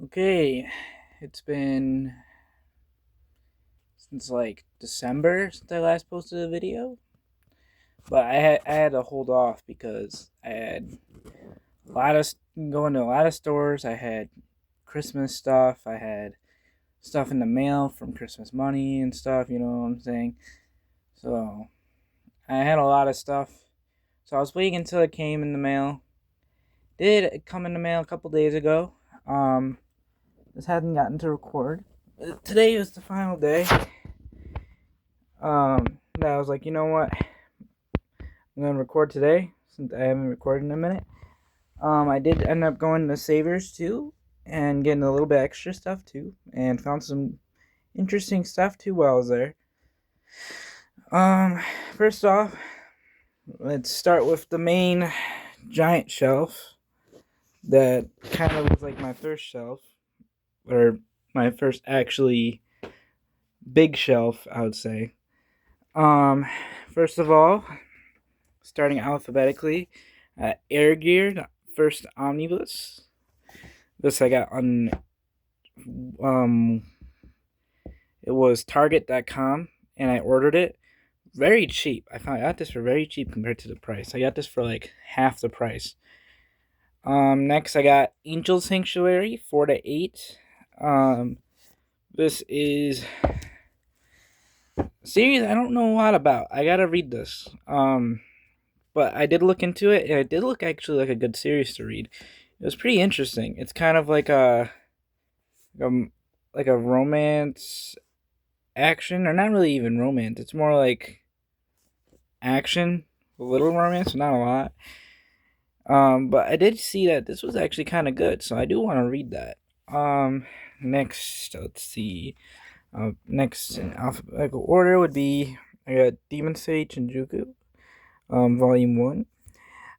Okay, it's been since like December since I last posted a video, but I had to hold off because I had a lot of going to a lot of stores. I had Christmas stuff. I had stuff in the mail from Christmas money and stuff. You know what I'm saying? So I had a lot of stuff. So I was waiting until it came in the mail. Did it come in the mail a couple days ago? Um, this hadn't gotten to record. Today was the final day. That I was like, you know what? I'm gonna record today since I haven't recorded in a minute. I did end up going to Savers too and getting a little bit extra stuff too, and found some interesting stuff too while I was there. Um, First off, let's start with the main giant shelf that kind of was like my first shelf, or my first actually big shelf, I would say. Um, First of all, starting alphabetically, Air Gear, the first omnibus. This I got on um it was Target.com and I ordered it. Very cheap. I got this for very cheap compared to the price. I got this for like half the price. Next I got Angel Sanctuary 4 to 8. This is a series I don't know a lot about. I gotta read this. But I did look into it, and it did look actually like a good series to read. It was pretty interesting. It's kind of um, like a romance action, or not really even romance. It's more like action, a little romance, not a lot. But I did see that this was actually kind of good, so I do want to read that. Next, let's see. Next in alphabetical order would be I got Demon Sage Shinjuku, Volume 1.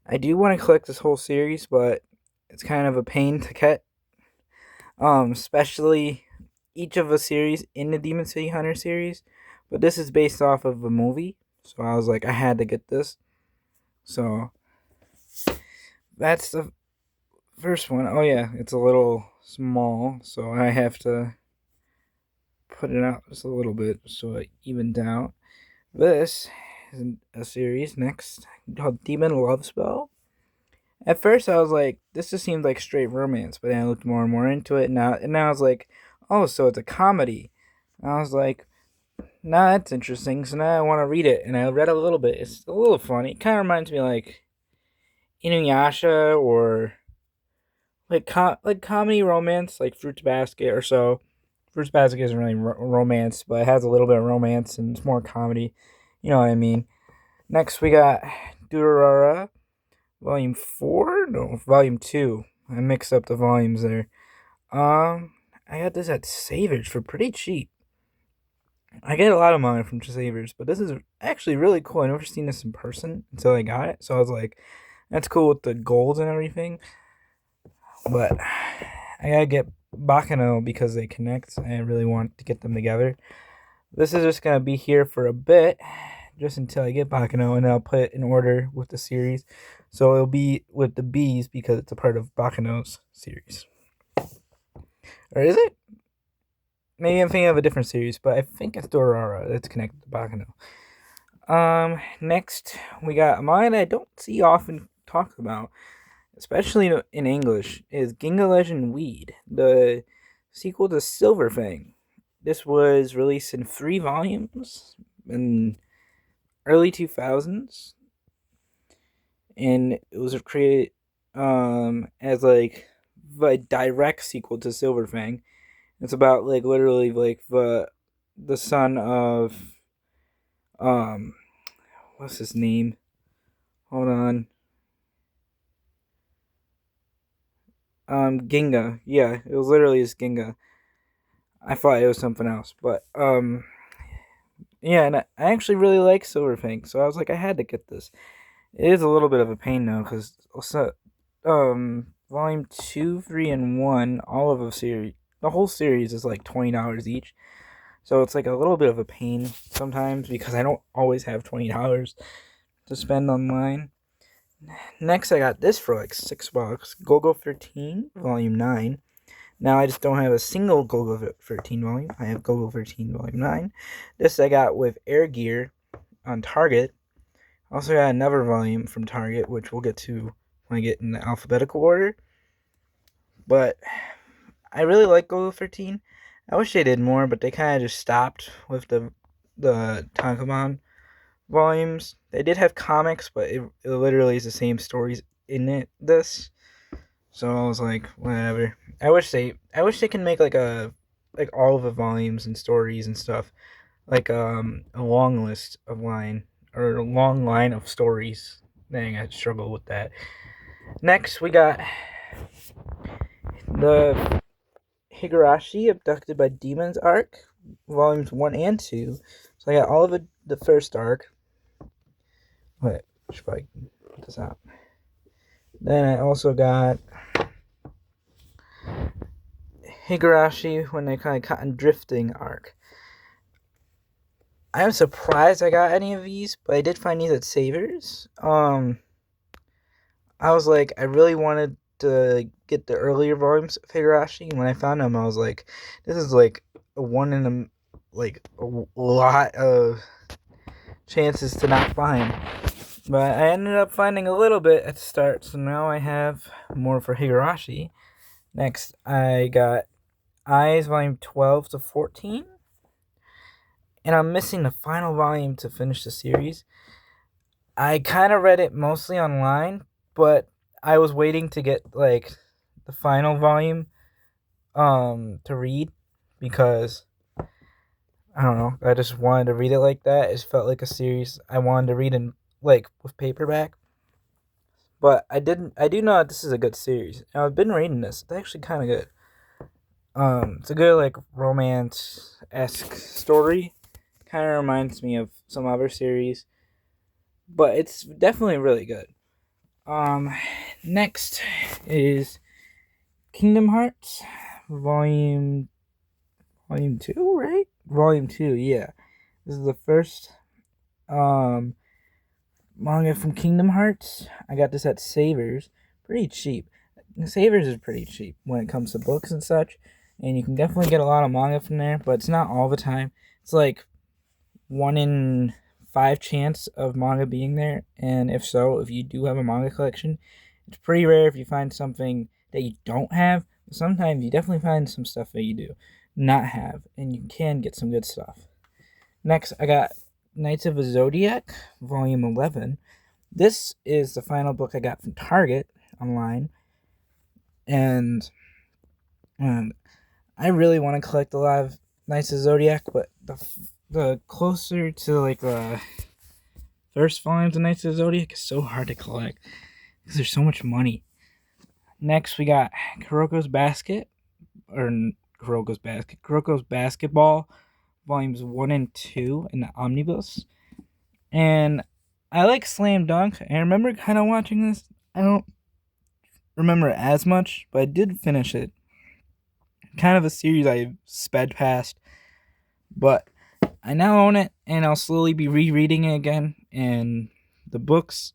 I do want to collect this whole series, but it's kind of a pain to get. Especially each of a series in the Demon City Hunter series. But this is based off of a movie, so I was like, I had to get this. So that's the first one. Oh yeah, it's a little small, so I have to put it out just a little bit so it evened out. This is a series next called Demon Love Spell. At first, I was like, this just seemed like straight romance, but then I looked more and more into it, and now I was like, oh, so it's a comedy. And I was like, nah, that's interesting. So now I want to read it, and I read a little bit. It's a little funny. It kind of reminds me like Inuyasha or like comedy romance, like Fruits Basket or so. Fruits Basket isn't really romance, but it has a little bit of romance and it's more comedy. You know what I mean? Next, we got Durarara. Volume 4? No, Volume 2. I mixed up the volumes there. I got this at Savers for pretty cheap. I get a lot of manga from Savers, but this is actually really cool. I never seen this in person until I got it, so I was like, that's cool with the gold and everything. But I gotta get Bakano because they connect. I really want to get them together. This is just gonna be here for a bit, just until I get Bakano, and I'll put it in order with the series. So it'll be with the B's because it's a part of Bakano's series. Or is it? Maybe I'm thinking of a different series, but I think it's Dorara that's connected to Bakano. Next we got a manga that I don't see often talked about, especially in English, is Ginga Legend Weed, the sequel to Silver Fang. This was released in 3 volumes in early 2000s, and it was created as like a direct sequel to Silver Fang. It's about like literally like the son of um what's his name? Hold on. Ginga. Yeah, it was literally just Ginga. I thought it was something else, but yeah, and I actually really like Silver Fang, so I was like, I had to get this. It is a little bit of a pain though, because volume 2, 3, and 1, all of the series, the whole series is like $20 each. So it's like a little bit of a pain sometimes because I don't always have $20 to spend online. Next, I got this for like $6. Go 13, Volume 9. Now I just don't have a single Go-Go 13 volume. I have Go-Go 13 volume 9. This I got with Air Gear on Target. Also got another volume from Target, which we'll get to when I get in the alphabetical order. But I really like Go-Go 13. I wish they did more, but they kind of just stopped with the Tankobon volumes. They did have comics, but it literally is the same stories in this. So I was like, whatever. I wish they can make like all of the volumes and stories and stuff, like a long list of line or a long line of stories. Dang, I struggle with that. Next, we got the Higurashi Abducted by Demons arc, volumes 1 and 2. So I got all of the first arc. Wait, should probably put this out. Then I also got Higurashi when they kind of cotton drifting arc. I'm surprised I got any of these, but I did find these at Savers. I was like, I really wanted to get the earlier volumes of Higurashi. When I found them, I was like, this is like a one in a lot of chances to not find. But I ended up finding a little bit at the start, so now I have more for Higurashi. Next, I got Eyes volume 12 to 14. And I'm missing the final volume to finish the series. I kind of read it mostly online, but I was waiting to get like the final volume to read because I don't know, I just wanted to read it like that. It felt like a series I wanted to read in like with paperback. But I do know that this is a good series. And I've been reading this. It's actually kind of good. It's a good like romance-esque story. Kind of reminds me of some other series, but it's definitely really good. Next is Kingdom Hearts, volume 2, right? Volume 2, yeah. This is the first manga from Kingdom Hearts. I got this at Savers, pretty cheap. Savers is pretty cheap when it comes to books and such, and you can definitely get a lot of manga from there, but it's not all the time. It's like 1 in 5 chance of manga being there, and if so, if you do have a manga collection, it's pretty rare if you find something that you don't have, but sometimes you definitely find some stuff that you do not have, and you can get some good stuff. Next, I got Knights of the Zodiac, volume 11. This is the final book I got from Target online, and I really want to collect a lot of Knights of the Zodiac, but the closer to like the first volumes of Knights of the Zodiac is so hard to collect because there's so much money. Next, we got Kuroko's Basketball, volumes 1 and 2 in the omnibus. And I like Slam Dunk. I remember kind of watching this. I don't remember it as much, but I did finish it. Kind of a series I sped past, but I now own it, and I'll slowly be rereading it again in the books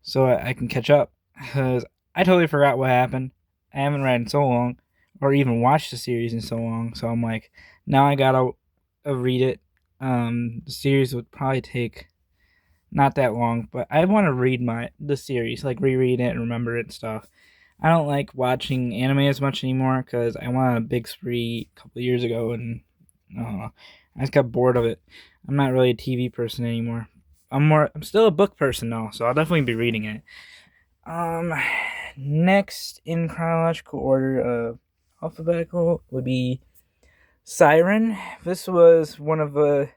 so I can catch up, because I totally forgot what happened. I haven't read in so long, or even watched the series in so long, so I'm like, now I gotta read it. The series would probably take not that long, but I want to read the series, like reread it and remember it and stuff. I don't like watching anime as much anymore because I went on a big spree a couple of years ago, and I don't know, I just got bored of it. I'm not really a TV person anymore. I'm still a book person though, so I'll definitely be reading it. Next in chronological order of alphabetical would be Siren. This was one of the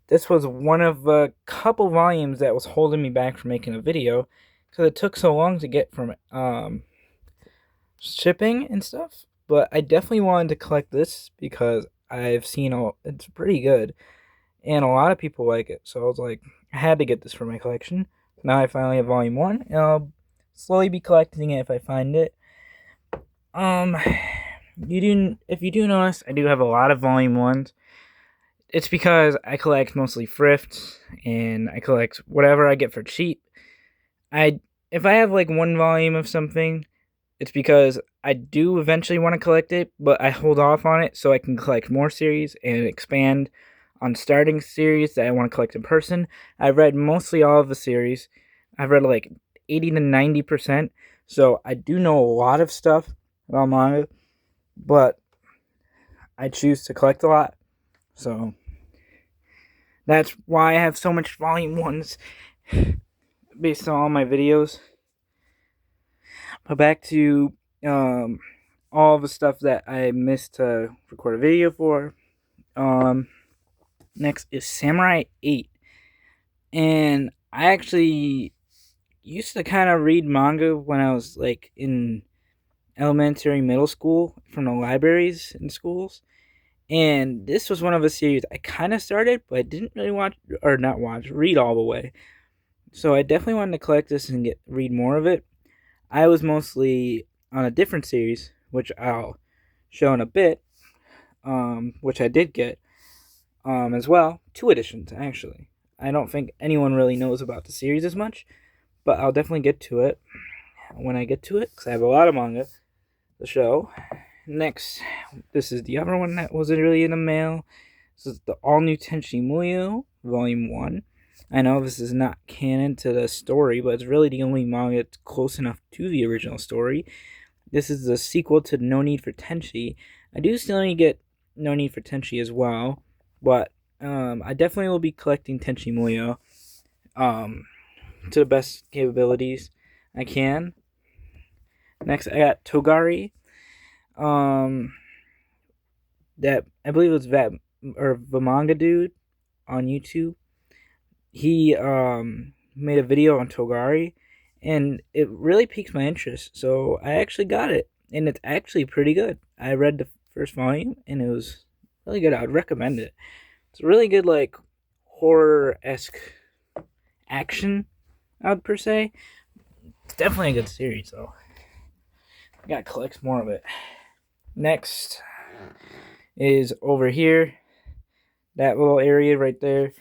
This was one of a couple volumes that was holding me back from making a video because it took so long to get from shipping and stuff. But I definitely wanted to collect this because I've seen it's pretty good, and a lot of people like it. So I was like, I had to get this for my collection. Now I finally have volume 1, and I'll slowly be collecting it if I find it. If you do notice, I do have a lot of volume 1s. It's because I collect mostly thrifts, and I collect whatever I get for cheap. If I have like one volume of something, it's because I do eventually want to collect it, but I hold off on it so I can collect more series and expand on starting series that I want to collect in person. I've read mostly all of the series. I've read like 80 to 90%. So I do know a lot of stuff about manga, but I choose to collect a lot. So that's why I have so much volume ones based on all my videos. But back to um, all the stuff that I missed to record a video for. Next is Samurai 8. And I actually used to kind of read manga when I was like in elementary, middle school from the libraries in schools. And this was one of the series I kind of started, but I didn't really read all the way. So I definitely wanted to collect this and read more of it. I was mostly on a different series, which I'll show in a bit, which I did get as well. 2 editions, actually. I don't think anyone really knows about the series as much, but I'll definitely get to it when I get to it, because I have a lot of manga to show. Next, this is the other one that wasn't really in the mail. This is the all-new Tenchi Muyo, Volume 1. I know this is not canon to the story, but it's really the only manga that's close enough to the original story. This is the sequel to No Need for Tenchi. I do still need to get No Need for Tenchi as well, but I definitely will be collecting Tenchi Muyo to the best capabilities I can. Next, I got Togari. That I believe it was the Manga dude on YouTube. He made a video on Togari, and it really piqued my interest. So I actually got it, and it's actually pretty good. I read the first volume, and it was really good. I would recommend it. It's a really good, like, horror-esque action, I would per se. It's definitely a good series, though. I gotta collect more of it. Next is over here. That little area right there.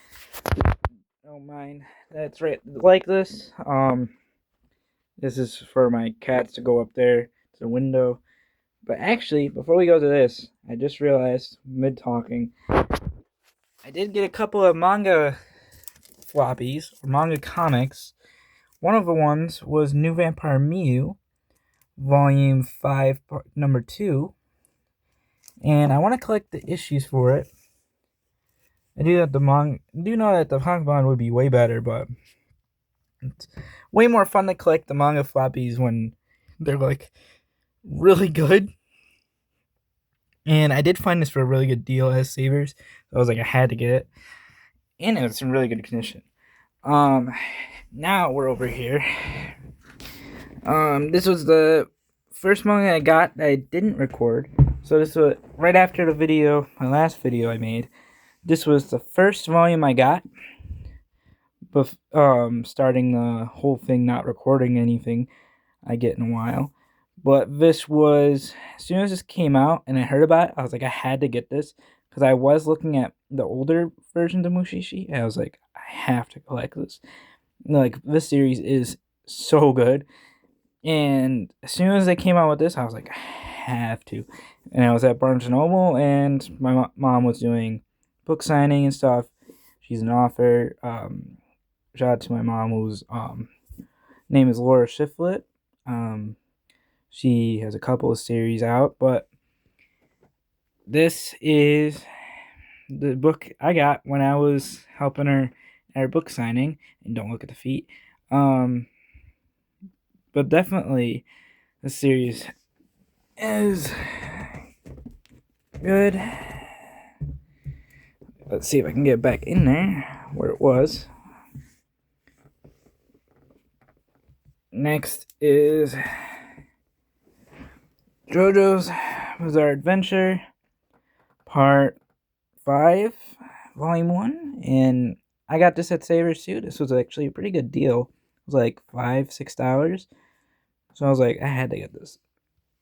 Don't mind. That's right like this. This is for my cats to go up there to the window. But actually, before we go to this, I just realized mid talking, I did get a couple of manga floppies or manga comics. One of the ones was New Vampire Miu, Volume 5, Number 2. And I want to collect the issues for it. I do know that the Hankbon would be way better, but it's way more fun to collect the manga floppies when they're like really good. And I did find this for a really good deal as Savers. So I was like, I had to get it. And it was in really good condition. Now we're over here. This was the first manga I got that I didn't record. So this was right after the video, my last video I made. This was the first volume I got. Starting the whole thing, not recording anything I get in a while. But this was, as soon as this came out and I heard about it, I was like, I had to get this. Because I was looking at the older versions of Mushishi, and I was like, I have to collect this. Like, this series is so good. And as soon as they came out with this, I was like, I have to. And I was at Barnes & Noble, and my mom was doing book signing and stuff. She's an author. Shout out to my mom, whose name is Laura Shiflett. She has a couple of series out, but this is the book I got when I was helping her at her book signing. And don't look at the feet. But definitely, the series is good. Let's see if I can get back in there where it was. Next is JoJo's Bizarre Adventure, Part 5, Volume 1. And I got this at Savers too. This was actually a pretty good deal. It was like $5-6. So I was like, I had to get this.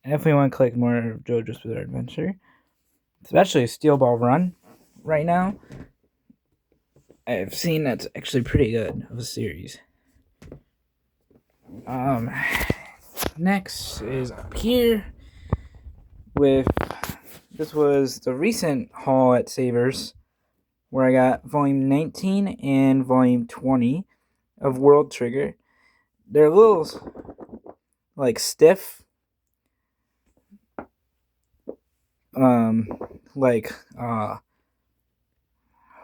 I definitely want to collect more of JoJo's Bizarre Adventure. Especially Steel Ball Run right now. I've seen that's actually pretty good of a series. next is up here this was the recent haul at Savers where I got volume 19 and volume 20 of World Trigger. They're a little stiff, like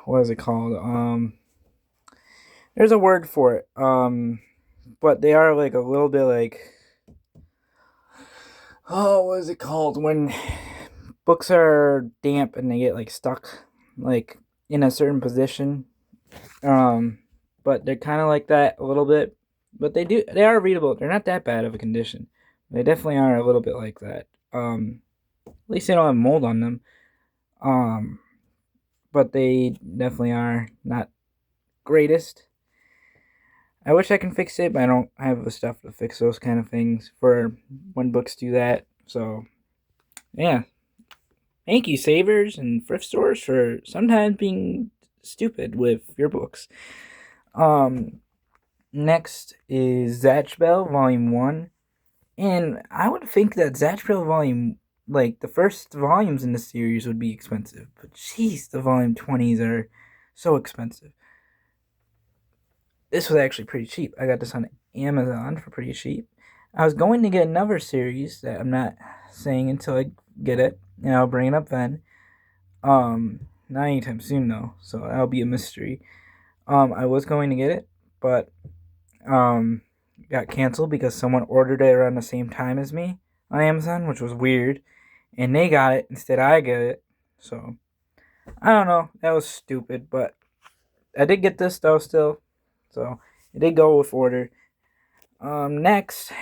what is it called? There's a word for it. But they are like a little bit what is it called when books are damp and they get stuck in a certain position. But they're kind of like that a little bit. But they are readable. They're not that bad of a condition. They definitely are a little bit like that. At least they don't have mold on them. But they definitely are not greatest. I wish I can fix it, but I don't have the stuff to fix those kind of things for when books do that. So, yeah. Thank you, Savers and thrift stores, for sometimes being stupid with your books. Next is Zatch Bell Volume 1. And I would think that Zatch Bell Volume, the first volumes in the series would be expensive. But jeez, the Volume 20s are so expensive. This was actually pretty cheap. I got this on Amazon for pretty cheap. I was going to get another series that I'm not saying until I get it, and I'll bring it up then. Not anytime soon though, so that'll be a mystery. I was going to get it, but got canceled because someone ordered it around the same time as me on Amazon, which was weird, and they got it instead I get it. So I don't know. That was stupid, but I did get this though still. So it did go with order. Next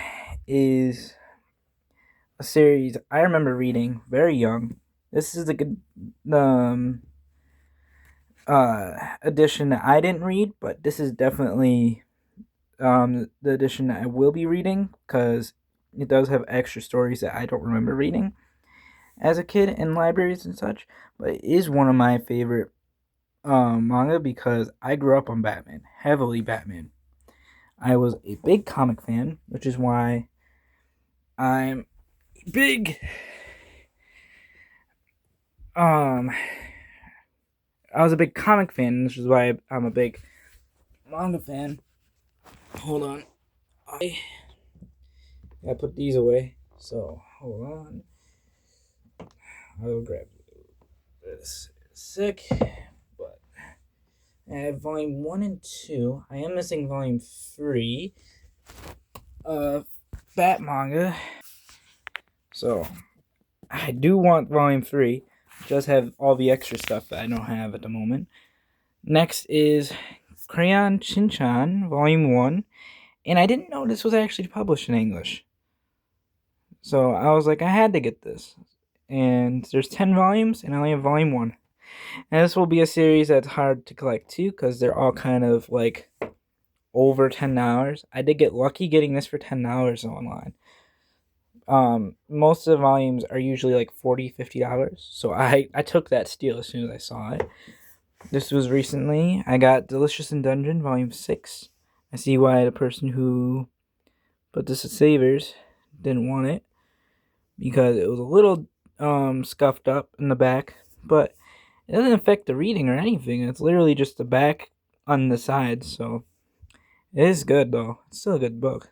is a series I remember reading very young. This is a good edition that I didn't read, but this is definitely the edition that I will be reading because it does have extra stories that I don't remember reading as a kid in libraries and such. But it is one of my favorite manga because I grew up on Batman, heavily Batman. I was a big comic fan, which is why I'm big. I was a big comic fan, which is why I'm a big manga fan. Hold on, I gotta put these away. So hold on, I will grab this in a sec. But I have volume 1 and 2. I am missing volume 3 of Bat Manga. So I do want volume 3. It does have all the extra stuff that I don't have at the moment. Next is Crayon Shinchan volume 1. And I didn't know this was actually published in English. So I was like, I had to get this. And there's 10 volumes, and I only have volume 1. And this will be a series that's hard to collect too, because they're all kind of over $10. I did get lucky getting this for $10 online. Most of the volumes are usually $40, $50. So I took that steal as soon as I saw it. This was recently. I got Delicious in Dungeon volume 6. I see why the person who put this at Savers didn't want it, because it was a little scuffed up in the back, but it doesn't affect the reading or anything. It's literally just the back on the sides, so it is good though. It's still a good book.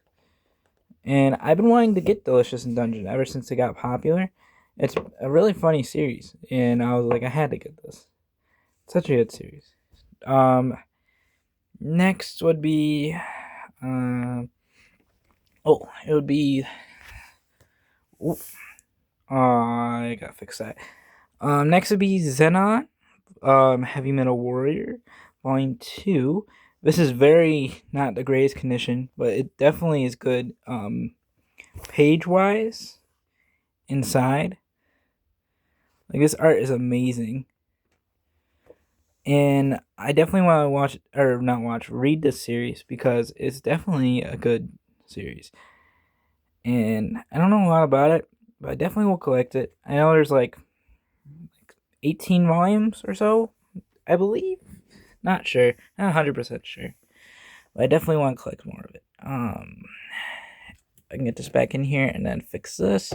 And I've been wanting to get Delicious in Dungeon ever since it got popular. It's a really funny series, and I was like, I had to get this. It's such a good series. Next would be, it would be, I gotta fix that. Next would be Zenon, Heavy Metal Warrior, Volume 2. This is very not the greatest condition, but it definitely is good, page-wise, inside. This art is amazing. And I definitely want to read this series because it's definitely a good series. And I don't know a lot about it, but I definitely will collect it. I know there's 18 volumes or so, I believe. Not sure. Not 100% sure. But I definitely want to collect more of it. I can get this back in here and then fix this.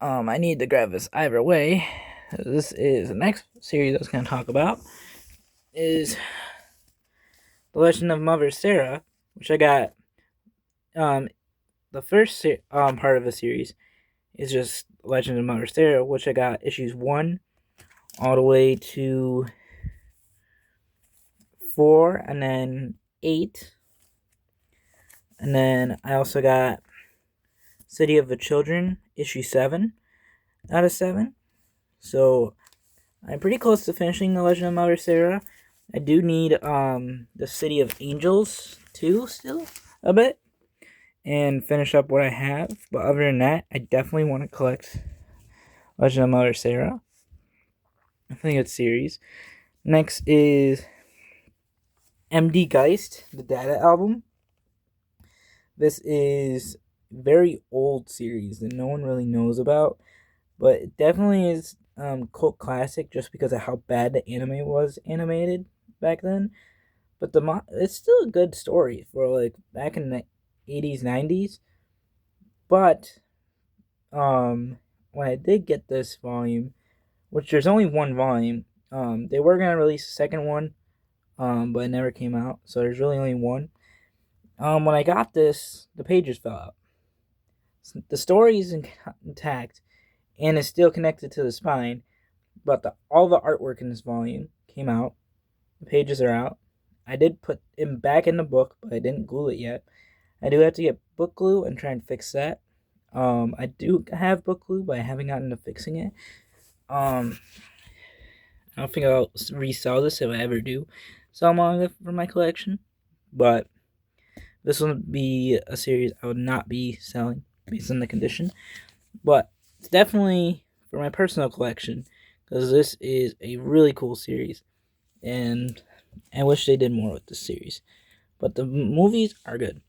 I need to grab this either way. This is the next series I was going to talk about is The Legend of Mother Sarah, which I got. The first part of the series is just Legend of Mother Sarah, which I got issues 1 all the way to 4, and then 8. And then I also got City of the Children, issue 7 out of 7. So I'm pretty close to finishing The Legend of Mother Sarah. I do need the City of Angels too, still a bit, and finish up what I have. But other than that, I definitely want to collect Legend of Mother Sarah. I think it's series. Next is MD Geist, the Data album. This is a very old series that no one really knows about, but it definitely is cult classic just because of how bad the anime was animated back then. But it's still a good story for like back in the 80s, 90s. But when I did get this volume, which there's only one volume, they were gonna release a second one, but it never came out. So there's really only one. When I got this, the pages fell out. The story is intact and is still connected to the spine, but all the artwork in this volume came out. The pages are out. I did put it back in the book, but I didn't glue it yet. I do have to get book glue and try and fix that. I do have book glue, but I haven't gotten to fixing it. I don't think I'll resell this if I ever do sell manga for my collection, but this will be a series I would not be selling based on the condition. But it's definitely for my personal collection because this is a really cool series, and I wish they did more with this series. But the movies are good.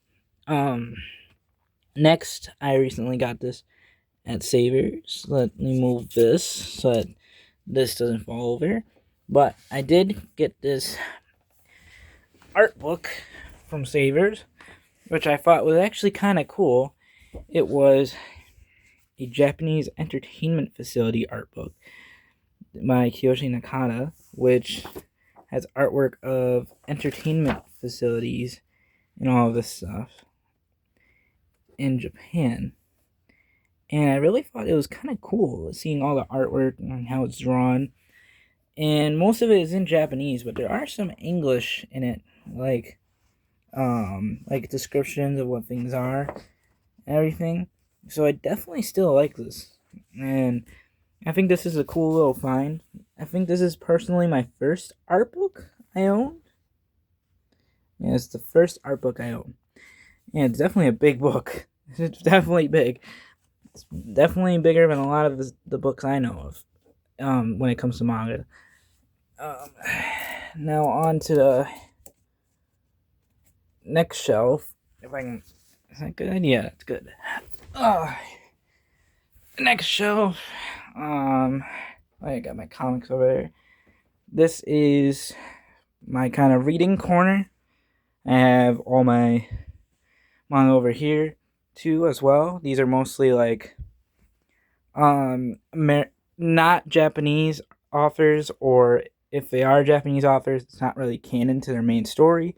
Next, I recently got this at Savers. Let me move this so that this doesn't fall over. But I did get this art book from Savers, which I thought was actually kind of cool. It was a Japanese entertainment facility art book by Kiyoshi Nakata, which has artwork of entertainment facilities and all of this stuff in Japan. And I really thought it was kind of cool seeing all the artwork and how it's drawn. And most of it is in Japanese, but there are some English in it, like descriptions of what things are and everything. So I definitely still like this. And I think this is a cool little find. I think this is personally my first art book I own. Yeah, it's the first art book I own. And it's definitely a big book. It's definitely big. It's definitely bigger than a lot of the books I know of when it comes to manga. Now on to the next shelf. If I can... Is that good? Yeah, that's good. Next shelf. I got my comics over there. This is my kind of reading corner. I have all my manga over here too as well. These are mostly like not Japanese authors, or if they are Japanese authors, it's not really canon to their main story,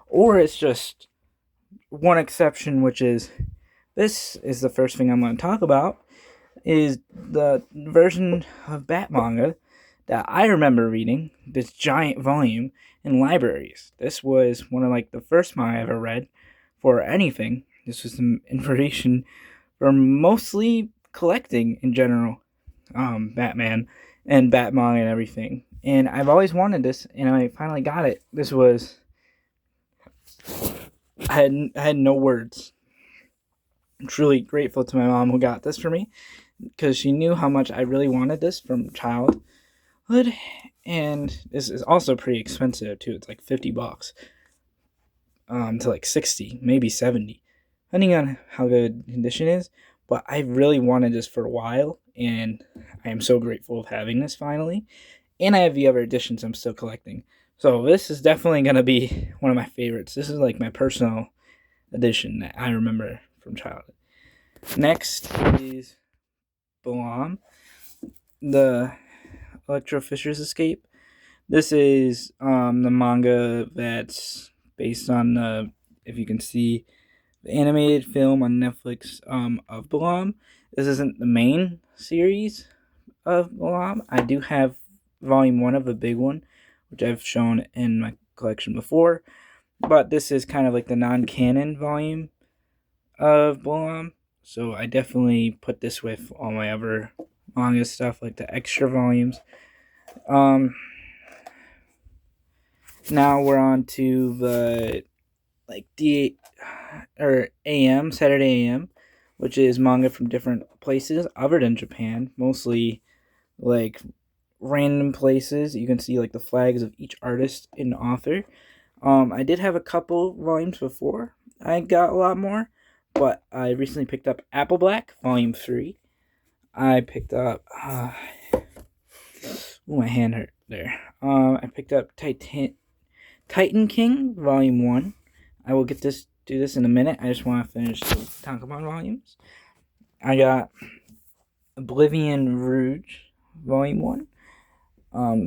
or it's just one exception, which is this is the first thing I'm going to talk about, is the version of Bat manga that I remember reading, this giant volume, in libraries. This was one of like the first manga I ever read for anything. This was some information for mostly collecting in general, Batman and Bat manga and everything. And I've always wanted this, and I finally got it. This was... I had no words. I'm truly grateful to my mom who got this for me, because she knew how much I really wanted this from childhood. And this is also pretty expensive too. It's like $50 to like 60, maybe 70, depending on how good condition is. But I really wanted this for a while, and I am so grateful of having this finally. And I have the other editions I'm still collecting. So this is definitely going to be one of my favorites. This is like my personal edition that I remember from childhood. Next is Balam, the Electro Fisher's Escape. This is the manga that's based on the, if you can see, the animated film on Netflix of Balam. This isn't the main series of Balam. I do have volume 1 of the big one, which I've shown in my collection before. But this is kind of like the non-canon volume of Balam. So I definitely put this with all my other manga stuff, like the extra volumes. Now we're on to the AM, Saturday AM, which is manga from different places other than Japan, mostly like random places. You can see like the flags of each artist and author. I did have a couple volumes before I got a lot more, but I recently picked up Apple Black Volume 3. I picked up my hand hurt there. I picked up Titan King Volume 1. I will do this in a minute. I just want to finish the Tankobon volumes. I got Oblivion Rouge Volume 1.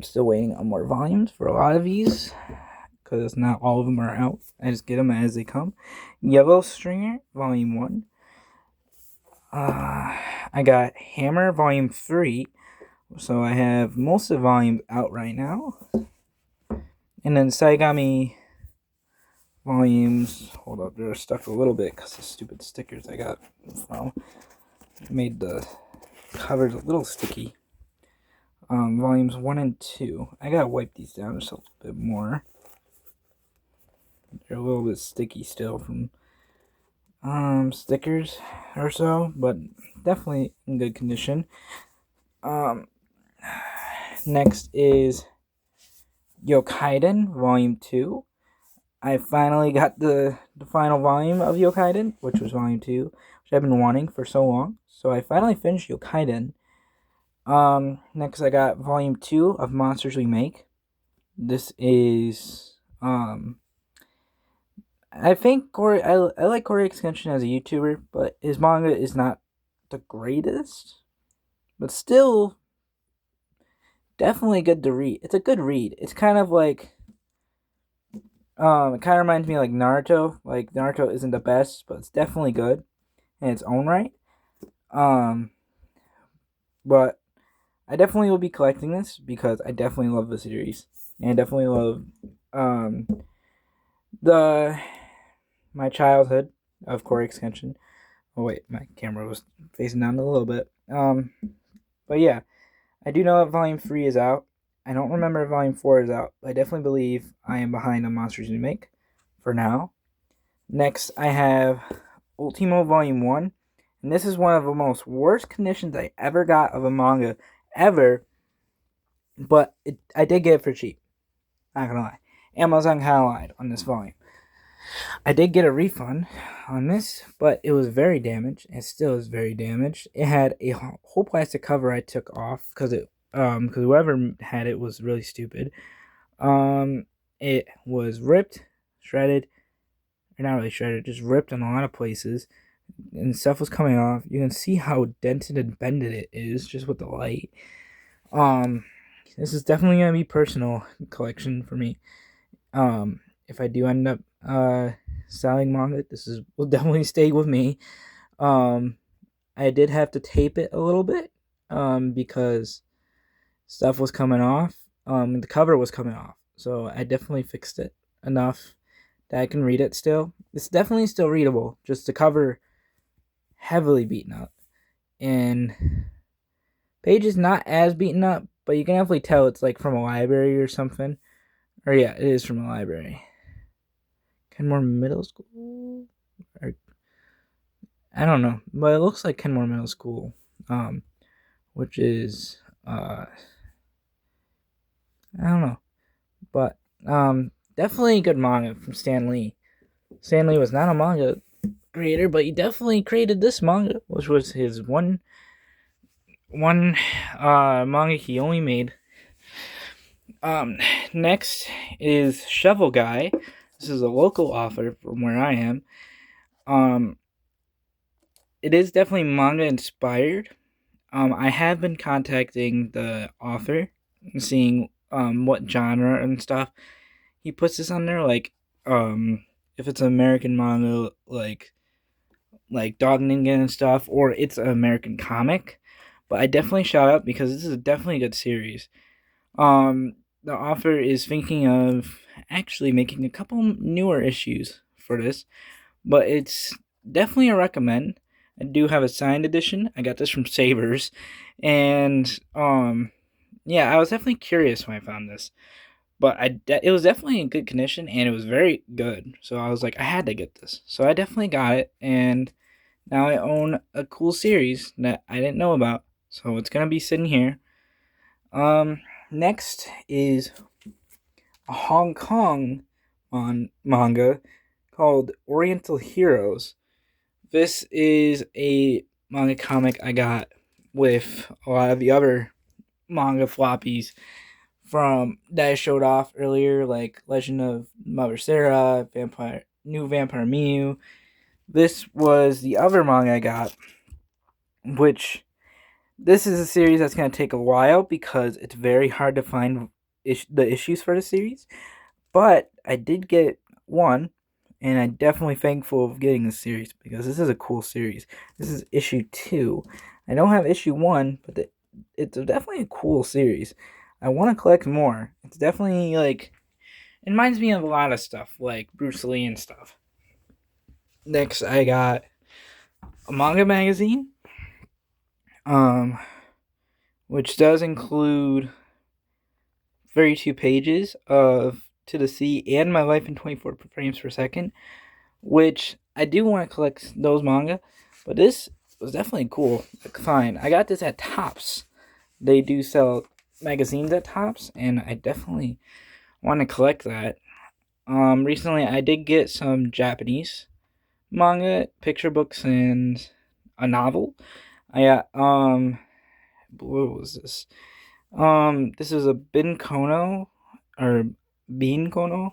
Still waiting on more volumes for a lot of these, because not all of them are out. I just get them as they come. Yellow Stringer Volume 1. I got Hammer Volume 3. So I have most of the volumes out right now. And then Saigami volumes. Hold up, they're stuck a little bit because the stupid stickers I got from made the covers a little sticky. Volumes 1 and 2. I gotta wipe these down just a little bit more. They're a little bit sticky still from stickers or so, but definitely in good condition. Next is Yokaiden Volume 2. I finally got the final volume of Yokaiden, which was Volume 2, which I've been wanting for so long. So I finally finished Yokaiden. Next I got Volume 2 of Monsters We Make. This is, I think I like Corey Extension as a YouTuber, but his manga is not the greatest. But still, definitely good to read. It's a good read. It's kind of like, it kind of reminds me of like Naruto. Like, Naruto isn't the best, but it's definitely good in its own right. But I definitely will be collecting this because I definitely love the series. And I definitely love my childhood of Corey Extension. Oh wait, my camera was facing down a little bit. But yeah, I do know that Volume 3 is out. I don't remember if Volume 4 is out. I definitely believe I am behind on Monsters We Make for now. Next, I have Ultimo Volume 1. And this is one of the most worst conditions I ever got of a manga ever. But I did get it for cheap. Not gonna lie. Amazon kind of lied on this volume. I did get a refund on this, but it was very damaged. It still is very damaged. It had a whole plastic cover I took off because whoever had it was really stupid. It was ripped, shredded, or not really shredded, just ripped in a lot of places, and stuff was coming off. You can see how dented and bended it is just with the light. This is definitely gonna be personal collection for me. If I do end up selling manga, will definitely stay with me. I did have to tape it a little bit because stuff was coming off. The cover was coming off, so I definitely fixed it enough that I can read it still. It's definitely still readable, just the cover heavily beaten up, and pages not as beaten up, but you can definitely tell it's like from a library or something. Or yeah, it is from a library. Kenmore Middle School? Or, I don't know, but it looks like Kenmore Middle School, which is, I don't know, but, definitely a good manga from Stan Lee. Stan Lee was not a manga creator, but he definitely created this manga, which was his one manga he only made. Next is Shovel Guy. This is a local author from where I am. it is definitely manga inspired. I have been contacting the author and seeing what genre and stuff he puts this on there. Like if it's an American manga, like Dog Ninja and stuff, or it's an American comic. But I definitely shout out because this is definitely a good series. Um, the author is thinking of actually making a couple newer issues for this, but it's definitely a recommend. I do have a signed edition. I got this from Savers, and yeah, I was definitely curious when I found this, but it was definitely in good condition and it was very good. So I was like, I had to get this. So I definitely got it, and now I own a cool series that I didn't know about. So it's gonna be sitting here. Next is a Hong Kong manga called Oriental Heroes. This is a manga comic I got with a lot of the other manga floppies from that I showed off earlier, like Legend of Mother Sarah, New Vampire Mew. This was the other manga I got, which this is a series that's going to take a while because it's very hard to find the issues for the series. But I did get one, and I'm definitely thankful of getting this series because this is a cool series. This is issue 2. I don't have issue 1, but it's definitely a cool series. I want to collect more. It's definitely like it reminds me of a lot of stuff like Bruce Lee and stuff. Next, I got a manga magazine, um, which does include 32 pages of To the Sea and My Life in 24 Frames per Second, which I do want to collect those manga, but this was definitely cool. Fine, I got this at Tops. They do sell magazines at Tops, and I definitely want to collect that. Recently I did get some Japanese manga, picture books, and a novel. I got what was this? This is a Bin Kono or Bean Kono.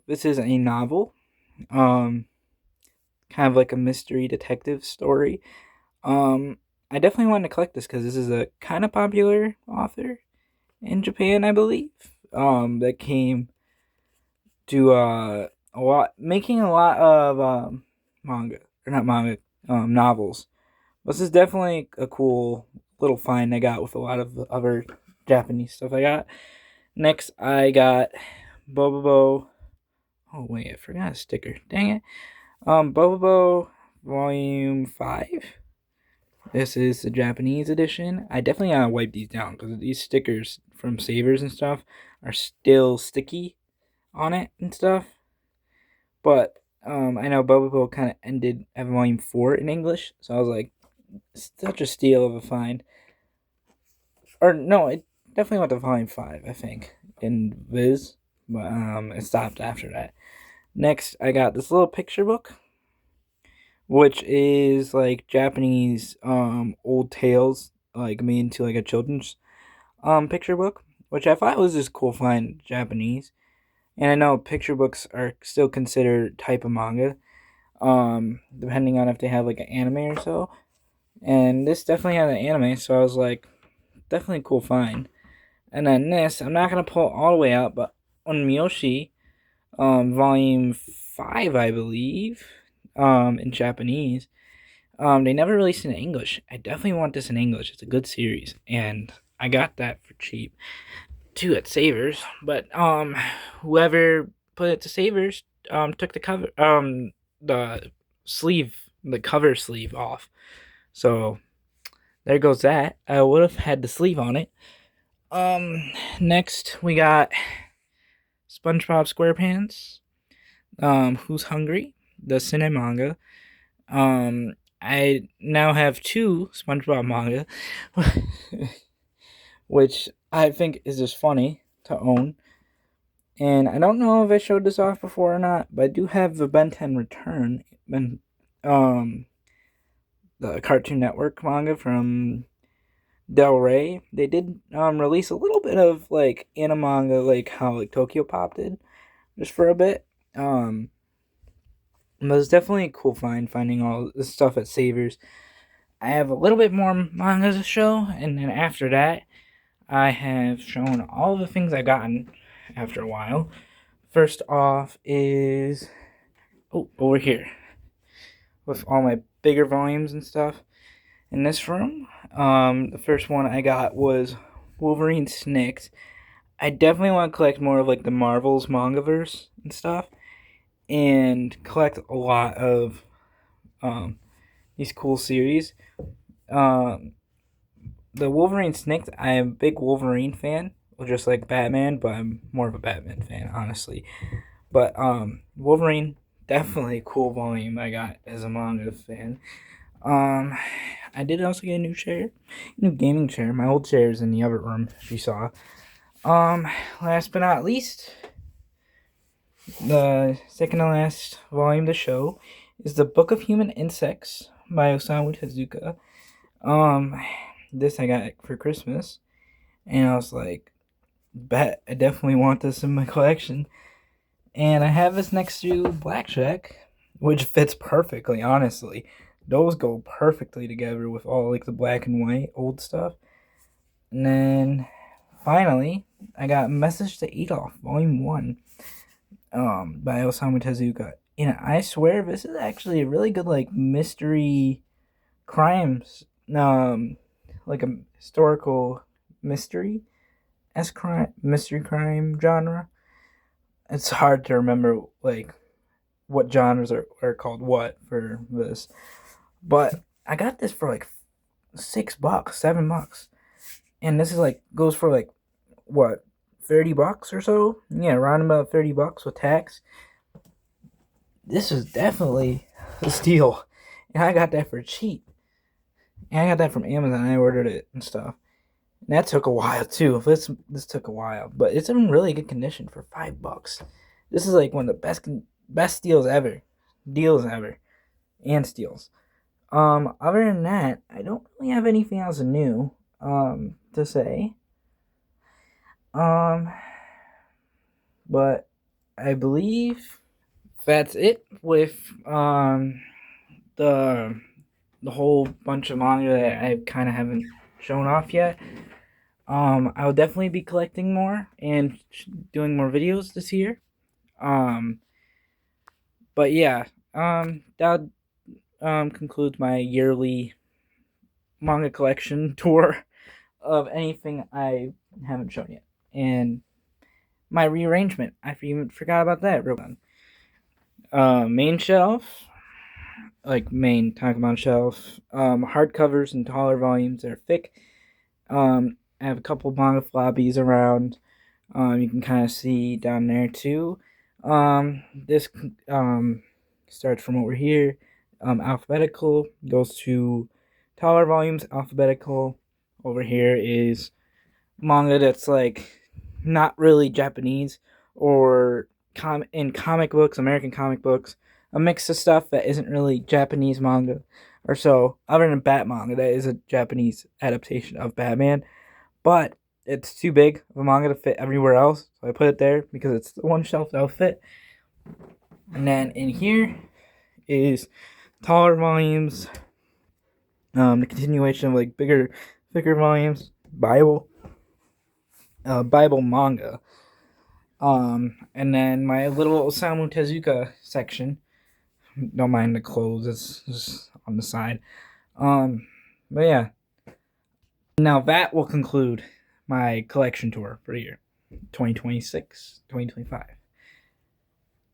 This is a novel. Um, kind of like a mystery detective story. I definitely want to collect this because this is a kind of popular author in Japan, I believe. That came to a lot, making a lot of manga or not manga, novels. This is definitely a cool little find I got with a lot of the other Japanese stuff I got. Next, I got Bobobo. Oh wait, I forgot a sticker. Dang it. Bobobo Volume 5. This is the Japanese edition. I definitely gotta wipe these down because these stickers from Savers and stuff are still sticky on it and stuff. But I know Bobobo kind of ended at Volume 4 in English, so I was like, such a steal of a find. Or no, it definitely went to Volume 5, I think, in Viz, but it stopped after that. Next, I got this little picture book, which is like Japanese old tales, like made into like a children's picture book, which I thought was just cool find Japanese. And I know picture books are still considered type of manga, depending on if they have like an anime or so. And this definitely had an anime, so I was like, definitely a cool find. And then this, I'm not gonna pull it all the way out, but on Miyoshi, volume 5, I believe, in Japanese. They never released it in English. I definitely want this in English. It's a good series, and I got that for cheap too at Savers. But whoever put it to Savers took the the cover sleeve off. So there goes that. I would have had the sleeve on it. Next we got SpongeBob SquarePants. Who's Hungry? The Cine manga. I now have 2 SpongeBob manga, which I think is just funny to own. And I don't know if I showed this off before or not, but I do have the Ben 10 Return, the Cartoon Network manga from Del Rey. They did release a little bit of like manga, like how like Tokyo Pop did, just for a bit. But it's definitely a cool finding all this stuff at Savers. I have a little bit more manga to show, and then after that, I have shown all the things I've gotten after a while. First off is over here with all my bigger volumes and stuff in this room. The first one I got was Wolverine Snicked. I definitely want to collect more of like the Marvel's Mangaverse and stuff, and collect a lot of these cool series. Um, the Wolverine Snicked, I am a big Wolverine fan, just like Batman, but I'm more of a Batman fan, honestly. But Wolverine, definitely a cool volume I got as a manga fan. I did also get a new gaming chair. My old chair is in the other room, if you saw. Last but not least, the second to last volume to show is the Book of Human Insects by Osamu Tezuka. This I got for Christmas, and I was like, bet I definitely want this in my collection. And I have this next to Blackjack, which fits perfectly, honestly. Those go perfectly together with all like the black and white old stuff. And then finally, I got Message to Adolf, Volume 1, by Osamu Tezuka. And I swear this is actually a really good like mystery crimes, like a historical mystery mystery crime genre. It's hard to remember like what genres are called what for this, but I got this for like $6, $7, and this is like goes for like what, $30 or so. Yeah, around about $30 with tax. This is definitely a steal, and I got that for cheap. And I got that from Amazon. I ordered it and stuff. And that took a while too. This took a while, but it's in really good condition for $5. This is like one of the best deals ever, and steals. Other than that, I don't really have anything else new to say. But I believe that's it with the whole bunch of manga that I kind of haven't shown off yet. I will definitely be collecting more and doing more videos this year. But yeah, that concludes my yearly manga collection tour of anything I haven't shown yet, and my rearrangement. I even forgot about that. Real quick. Main shelf, like main Takamon shelf. Hardcovers and taller volumes that are thick. I have a couple manga floppies around. You can kind of see down there too. This starts from over here. Alphabetical goes to taller volumes. Alphabetical over here is manga that's like not really Japanese or in comic books, American comic books, a mix of stuff that isn't really Japanese manga or so, other than Bat manga that is a Japanese adaptation of Batman, but it's too big of a manga to fit everywhere else, so I put it there because it's the one shelf that'll fit. And then in here is taller volumes, the continuation of like thicker volumes, Bible manga. And then my little Osamu Tezuka section. Don't mind the clothes, it's just on the side. But yeah. Now that will conclude my collection tour for the year 2026, 2025.